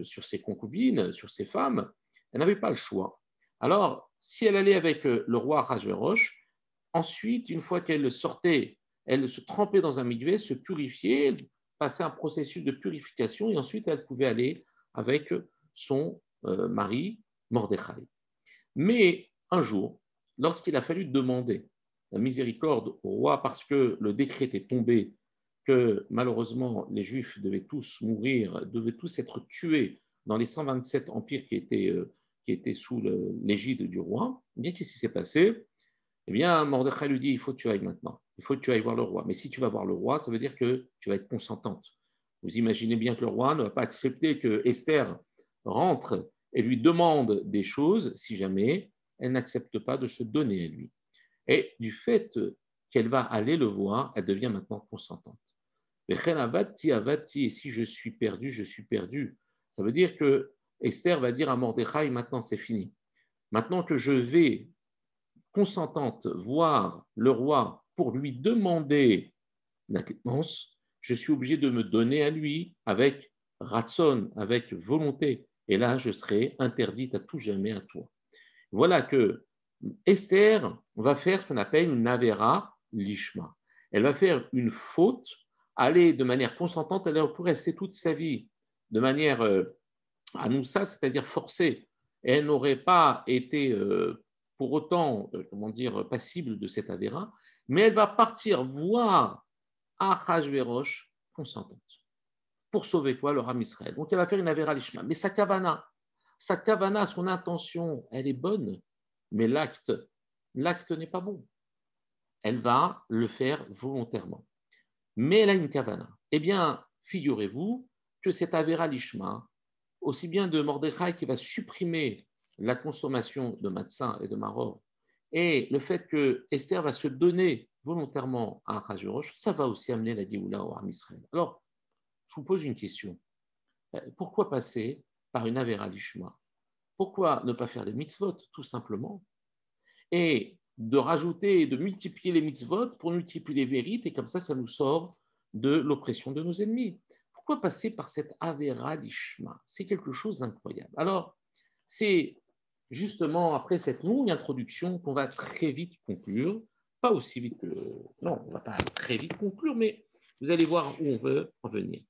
ses concubines, sur ses femmes, elle n'avait pas le choix. Alors, si elle allait avec le roi Achashverosh, ensuite, une fois qu'elle sortait, elle se trempait dans un mikvé, se purifiait, passait un processus de purification, et ensuite elle pouvait aller avec son mari, Mordechai. Mais un jour, lorsqu'il a fallu demander la miséricorde au roi parce que le décret était tombé, que malheureusement les Juifs devaient tous mourir, devaient tous être tués dans les 127 empires qui étaient sous l'égide du roi, eh bien, qu'est-ce qui s'est passé? Eh bien, Mordechai lui dit, il faut que tu ailles maintenant, il faut que tu ailles voir le roi. Mais si tu vas voir le roi, ça veut dire que tu vas être consentante. Vous imaginez bien que le roi ne va pas accepter que Esther rentre et lui demande des choses si jamais elle n'accepte pas de se donner à lui. Et du fait qu'elle va aller le voir, elle devient maintenant consentante. Et si je suis perdu, je suis perdu. Ça veut dire que Esther va dire à Mordechai, maintenant c'est fini. Maintenant que je vais consentante voir le roi pour lui demander la clémence, je suis obligé de me donner à lui avec ratson, avec volonté. Et là, je serai interdite à tout jamais à toi. Voilà que Esther va faire ce qu'on appelle une avera lishma. Elle va faire une faute, aller de manière consentante, elle pourrait rester toute sa vie de manière anoussa, c'est-à-dire forcée. Et elle n'aurait pas été pour autant, passible de cette avera, mais elle va partir voir Achashverosh consentante pour sauver quoi? Le Ram Israël. Donc elle va faire une avera lishma. Mais sa kavana, son intention, elle est bonne, mais l'acte n'est pas bon. Elle va le faire volontairement. Mais elle a une kavana. Eh bien, figurez-vous que cette avera lishma, aussi bien de Mordechai qui va supprimer la consommation de matzah et de maror, et le fait que Esther va se donner volontairement à Achashverosh, ça va aussi amener la Géoula au Ham Israël. Alors, je vous pose une question. Pourquoi passer par une avera lishma? Pourquoi ne pas faire des mitzvot, tout simplement, et de rajouter et de multiplier les mitzvot pour multiplier les vérités, et comme ça nous sort de l'oppression de nos ennemis. Pourquoi passer par cette avera lishma? C'est quelque chose d'incroyable. Alors, c'est justement après cette longue introduction qu'on va très vite conclure, pas aussi vite que... Non, on ne va pas très vite conclure, mais Vous allez voir où on veut en venir.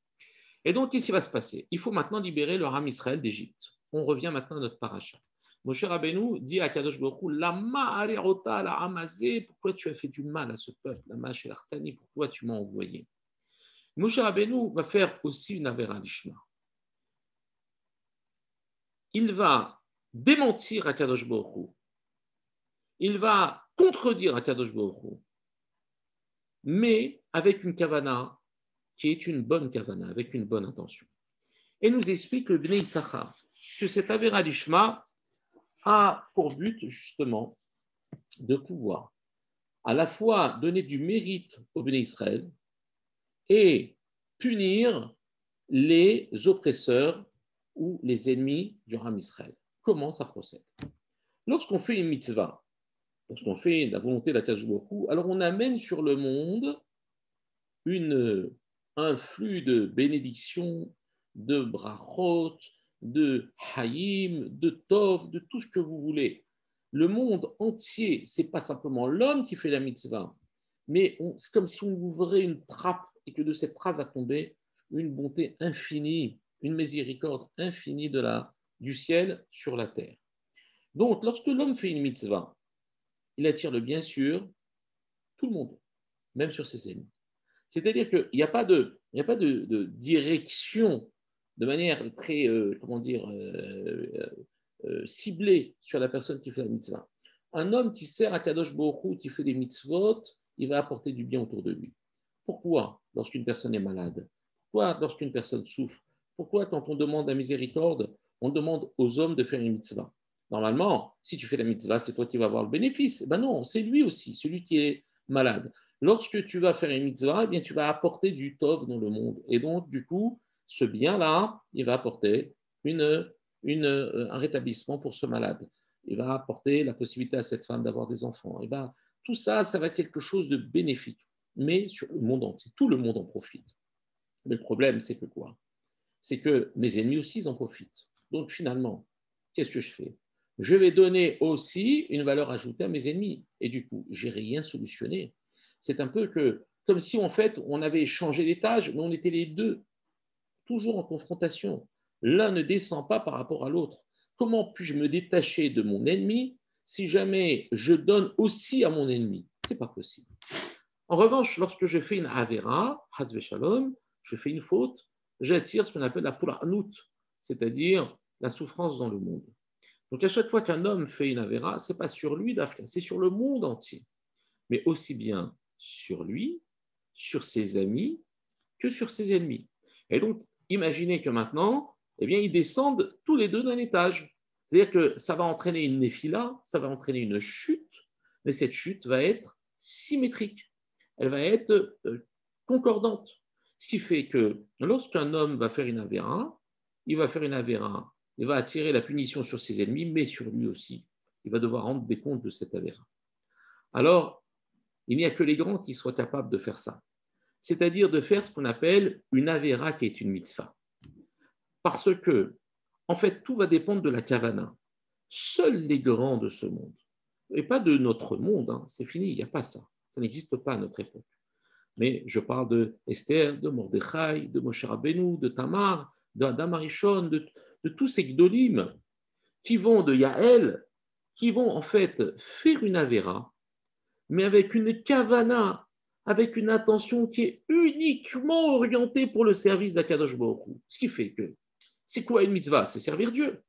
Et donc, qu'est-ce qui va se passer? Il faut maintenant libérer le Ham Israël d'Égypte. On revient maintenant à notre paracha. Moshe Rabbeinu dit à Kadosh Baruch Hu, Lama alerota la amazé, pourquoi tu as fait du mal à ce peuple, Lama shelartani, pourquoi tu m'as envoyé? Moshe Rabbeinu va faire aussi une avéra lishma. Il va démentir à Kadosh Baruch Hu. Il va contredire à Kadosh Baruch Hu, mais avec une kavana qui est une bonne kavana, avec une bonne intention. Et nous explique le Bnei Issachar que cette avéra lishma a pour but justement de pouvoir à la fois donner du mérite au Bnei Israël et punir les oppresseurs ou les ennemis du Ham Israël. Comment ça procède? Lorsqu'on fait une mitzvah, lorsqu'on fait la volonté d'Akadosh Baruch Hu, alors on amène sur le monde un flux de bénédictions, de brachot, de haïm, de tov, de tout ce que vous voulez. Le monde entier, ce n'est pas simplement l'homme qui fait la mitzvah, mais c'est comme si on ouvrait une trappe et que de cette trappe va tomber une bonté infinie, une miséricorde infinie du ciel sur la terre. Donc, lorsque l'homme fait une mitzvah, il attire le bien sur tout le monde, même sur ses ennemis. C'est-à-dire qu'il n'y a pas de direction de manière très, ciblée sur la personne qui fait la mitzvah. Un homme qui sert à Kadosh Baruch Hu, qui fait des mitzvot, il va apporter du bien autour de lui. Pourquoi lorsqu'une personne est malade? Pourquoi lorsqu'une personne souffre? Pourquoi quand on demande la miséricorde, on demande aux hommes de faire une mitzvah? Normalement, si tu fais la mitzvah, c'est toi qui vas avoir le bénéfice. Ben non, c'est lui aussi, celui qui est malade. Lorsque tu vas faire une mitzvah, eh bien, tu vas apporter du tov dans le monde. Et donc, du coup, ce bien-là, il va apporter un rétablissement pour ce malade. Il va apporter la possibilité à cette femme d'avoir des enfants. Et ben, tout ça, ça va être quelque chose de bénéfique. Mais sur le monde entier, tout le monde en profite. Mais le problème, c'est que quoi? C'est que mes ennemis aussi, ils en profitent. Donc, finalement, qu'est-ce que je fais? Je vais donner aussi une valeur ajoutée à mes ennemis. Et du coup, je n'ai rien solutionné. C'est un peu comme si, en fait, on avait changé d'étage, mais on était les deux, toujours en confrontation. L'un ne descend pas par rapport à l'autre. Comment puis-je me détacher de mon ennemi si jamais je donne aussi à mon ennemi? Ce n'est pas possible. En revanche, lorsque je fais une avera, Chas v'Shalom, je fais une faute, j'attire ce qu'on appelle la pula'anout, c'est-à-dire la souffrance dans le monde. Donc, à chaque fois qu'un homme fait une avera, ce n'est pas sur lui d'Afrique, c'est sur le monde entier, mais aussi bien sur lui, sur ses amis, que sur ses ennemis. Et donc, imaginez que maintenant, eh bien, ils descendent tous les deux d'un étage. C'est-à-dire que ça va entraîner une néphila, ça va entraîner une chute, mais cette chute va être symétrique. Elle va être concordante. Ce qui fait que lorsqu'un homme va faire une avéra, il va attirer la punition sur ses ennemis, mais sur lui aussi. Il va devoir rendre des comptes de cette avéra. Alors, il n'y a que les grands qui soient capables de faire ça. C'est-à-dire de faire ce qu'on appelle une avéra qui est une mitzvah. Parce que, en fait, tout va dépendre de la kavana. Seuls les grands de ce monde, et pas de notre monde, hein, c'est fini, il n'y a pas ça. Ça n'existe pas à notre époque. Mais je parle de Esther, de Mordechai, de Moshe Rabbeinu, de Tamar, d'Adam Arishon, de tous ces gdolim qui vont de Yaël, qui vont en fait faire une avéra, mais avec une kavana, avec une intention qui est uniquement orientée pour le service d'Akadosh Baruch Hu. Ce qui fait que, c'est quoi une mitzvah? C'est servir Dieu.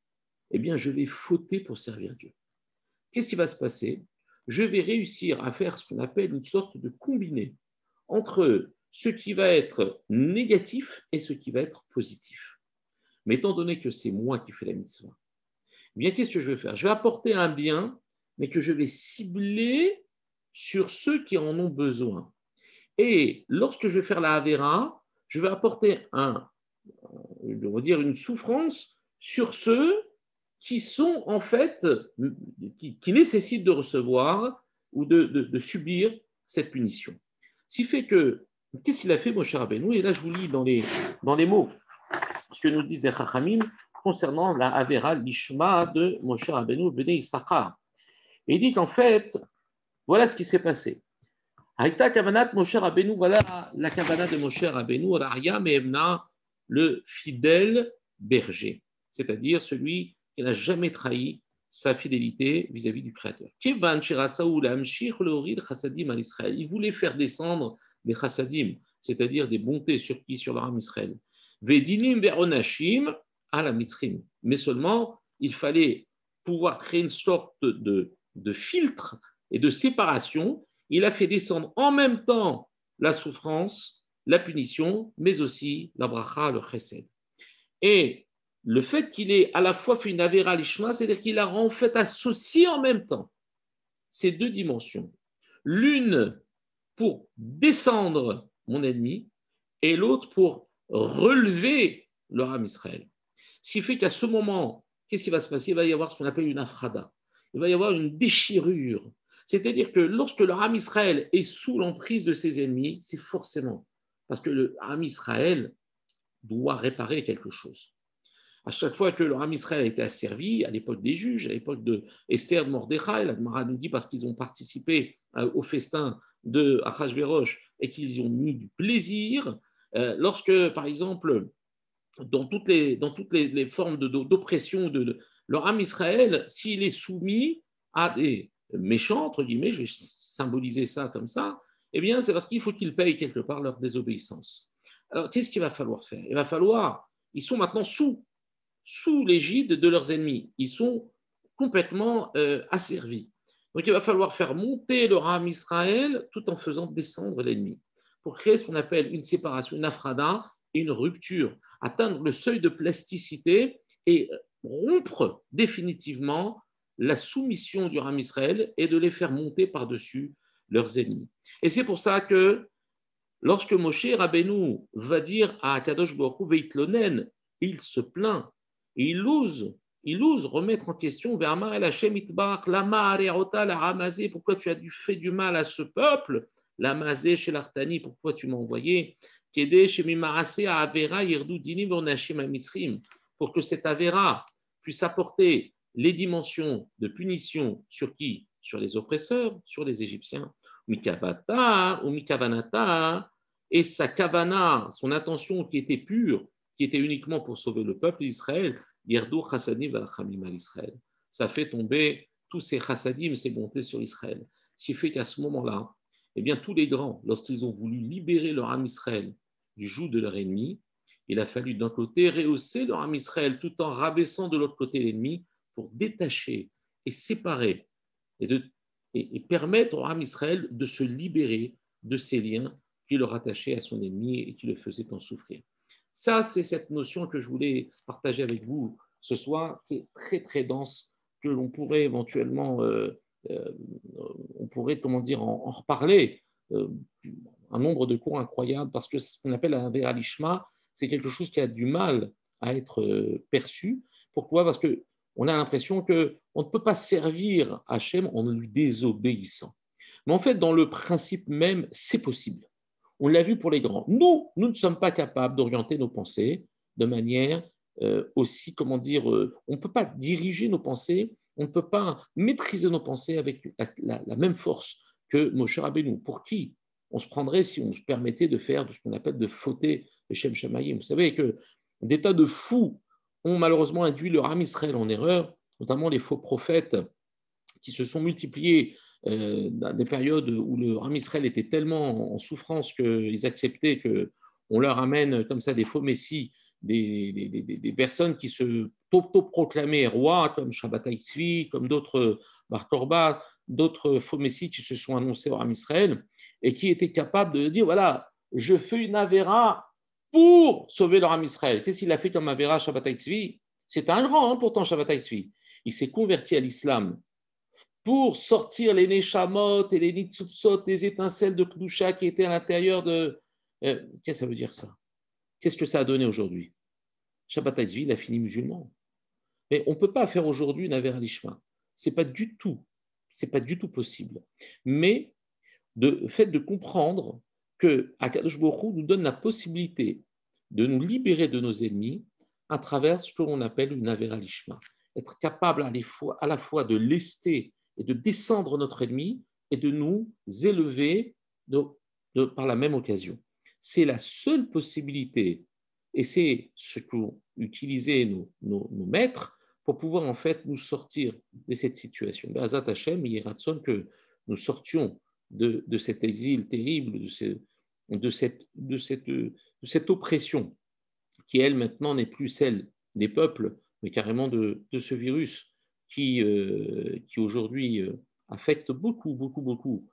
Eh bien, je vais fauter pour servir Dieu. Qu'est-ce qui va se passer? Je vais réussir à faire ce qu'on appelle une sorte de combiné entre ce qui va être négatif et ce qui va être positif. Mais étant donné que c'est moi qui fais la mitzvah, eh bien, qu'est-ce que je vais faire? Je vais apporter un bien, mais que je vais cibler sur ceux qui en ont besoin. Et lorsque je vais faire la Havera, je vais apporter une souffrance sur ceux qui sont en fait, qui nécessitent de recevoir ou de subir cette punition. Ce qui fait que, qu'est-ce qu'il a fait Moshe Rabbeinu? Et là, je vous lis dans les mots ce que nous disent les Chachamim concernant la Havera l'Ishma de Moshe Rabbeinu Bnei Issachar. Et il dit qu'en fait, voilà ce qui s'est passé. Haïta Kavanat Moshe Rabbeinu, voilà la Kavanat de Moshe Rabbeinu, Raria Mehemna, le fidèle berger, c'est-à-dire celui qui n'a jamais trahi sa fidélité vis-à-vis du Créateur. Il voulait faire descendre des chassadim, c'est-à-dire des bontés sur qui? Sur l'Aram Israël. Vedinim veronashim à la mitzrim. Mais seulement, il fallait pouvoir créer une sorte de filtre et de séparation. Il a fait descendre en même temps la souffrance, la punition, mais aussi la bracha, le chesed. Et le fait qu'il ait à la fois fait une avéra lishma, c'est-à-dire qu'il a en fait associé en même temps ces deux dimensions. L'une pour descendre mon ennemi et l'autre pour relever le Ram Israël. Ce qui fait qu'à ce moment, qu'est-ce qui va se passer? Il va y avoir ce qu'on appelle une afrada. Il va y avoir une déchirure. C'est-à-dire que lorsque le Ram Israël est sous l'emprise de ses ennemis, c'est forcément parce que le Ram Israël doit réparer quelque chose. À chaque fois que le Ram Israël a été asservi, à l'époque des juges, à l'époque de Esther, de Mordechai, la Gemara nous dit parce qu'ils ont participé au festin de Achashverosh et qu'ils y ont mis du plaisir, lorsque, par exemple, dans toutes les formes d'oppression, le Ram Israël, s'il est soumis à des méchants, entre guillemets, je vais symboliser ça comme ça, eh bien, c'est parce qu'il faut qu'ils payent quelque part leur désobéissance. Alors, qu'est-ce qu'il va falloir faire? Il va falloir, ils sont maintenant sous l'égide de leurs ennemis. Ils sont complètement asservis. Donc il va falloir faire monter le Ram Israël tout en faisant descendre l'ennemi pour créer ce qu'on appelle une séparation, une afrada et une rupture, atteindre le seuil de plasticité et rompre définitivement la soumission du Ram Israël et de les faire monter par-dessus leurs ennemis. Et c'est pour ça que lorsque Moshe Rabbeinu va dire à Kadosh Baruch Hu Veitlonen, il se plaint. Et il ose remettre en question Ve'amar el Hashem itbarach lama arerota la ramazé, pourquoi tu as fait du mal à ce peuple, la mazé chez l'artani, pourquoi tu m'as envoyé, Kede shemimarase a avera yirdu dinim v'onashim amitzrim, pour que cette avera puisse apporter les dimensions de punition sur qui? Sur les oppresseurs, sur les Égyptiens. Mikavata ou mikavanata, et sa kavana, son intention qui était pure, qui était uniquement pour sauver le peuple d'Israël, ça fait tomber tous ces chassadim, ces bontés sur Israël. Ce qui fait qu'à ce moment-là, eh bien, tous les grands, lorsqu'ils ont voulu libérer leur âme Israël du joug de leur ennemi, il a fallu d'un côté rehausser leur âme Israël tout en rabaissant de l'autre côté l'ennemi pour détacher et séparer et permettre au âme Israël de se libérer de ces liens qui le rattachaient à son ennemi et qui le faisaient en souffrir. Ça, c'est cette notion que je voulais partager avec vous ce soir, qui est très, très dense, que l'on pourrait éventuellement, on pourrait, comment dire, en reparler, un nombre de cours incroyable, parce que ce qu'on appelle un Vera Lishma, c'est quelque chose qui a du mal à être perçu. Pourquoi? Parce qu'on a l'impression qu'on ne peut pas servir Hachem en lui désobéissant. Mais en fait, dans le principe même, c'est possible. On l'a vu pour les grands. Nous ne sommes pas capables d'orienter nos pensées de manière aussi, comment dire, on ne peut pas diriger nos pensées, on ne peut pas maîtriser nos pensées avec la même force que Moshe Rabbeinu. Pour qui on se prendrait si on se permettait de faire de ce qu'on appelle de fauter le Shem Shamayim? Vous savez que des tas de fous ont malheureusement induit le Ram Israël en erreur, notamment les faux prophètes qui se sont multipliés dans des périodes où le Ram Israël était tellement en souffrance qu'ils acceptaient qu'on leur amène comme ça des faux messies, des personnes qui se proclamaient rois, comme Shabbatai Tzvi, comme d'autres Bar Korba, d'autres faux messies qui se sont annoncés au Ram Israël et qui étaient capables de dire, voilà, je fais une avéra pour sauver le Ram Israël. Qu'est-ce qu'il a fait comme avéra Shabbatai Tzvi? C'est un grand, pourtant, Shabbatai Tzvi. Il s'est converti à l'islam pour sortir les neshamot et les nitsupsot, les étincelles de Kdusha qui étaient à l'intérieur de... qu'est-ce que ça veut dire ça? Qu'est-ce que ça a donné aujourd'hui? Shabbatai Tzvi, il a fini musulman. Mais on ne peut pas faire aujourd'hui une Avera Lishma. C'est pas du tout possible. Mais le fait de comprendre que Akadosh Baruch Hu nous donne la possibilité de nous libérer de nos ennemis à travers ce que l'on appelle une Avera Lishma. Être capable à la fois de lester et de descendre notre ennemi et de nous élever par la même occasion. C'est la seule possibilité, et c'est ce qu'ont utilisé nos maîtres pour pouvoir en fait nous sortir de cette situation. Be'ezrat Hashem, il est ratson que nous sortions de cet exil terrible, de cette oppression qui, elle, maintenant, n'est plus celle des peuples, mais carrément de ce virus qui aujourd'hui affecte beaucoup, beaucoup, beaucoup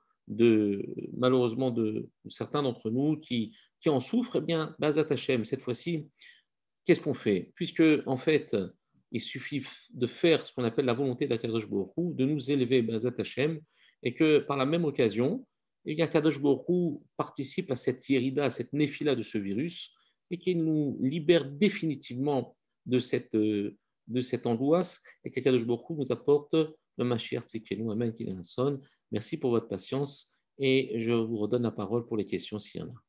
malheureusement de certains d'entre nous qui en souffrent. Eh bien, Be'ezrat Hashem, cette fois-ci, qu'est-ce qu'on fait? Puisque, en fait, il suffit de faire ce qu'on appelle la volonté d'Akadosh Baruch Hu, de nous élever, Be'ezrat Hashem, et que par la même occasion, eh bien, Akadosh Baruch Hu participe à cette yérida, à cette néphila de ce virus, et qu'il nous libère définitivement de cette angoisse, et qu'Akadosh Baruch Hu nous apporte le Mashiach Tzidkenu. Amen, qu'il en sonne. Merci pour votre patience, et je vous redonne la parole pour les questions s'il y en a.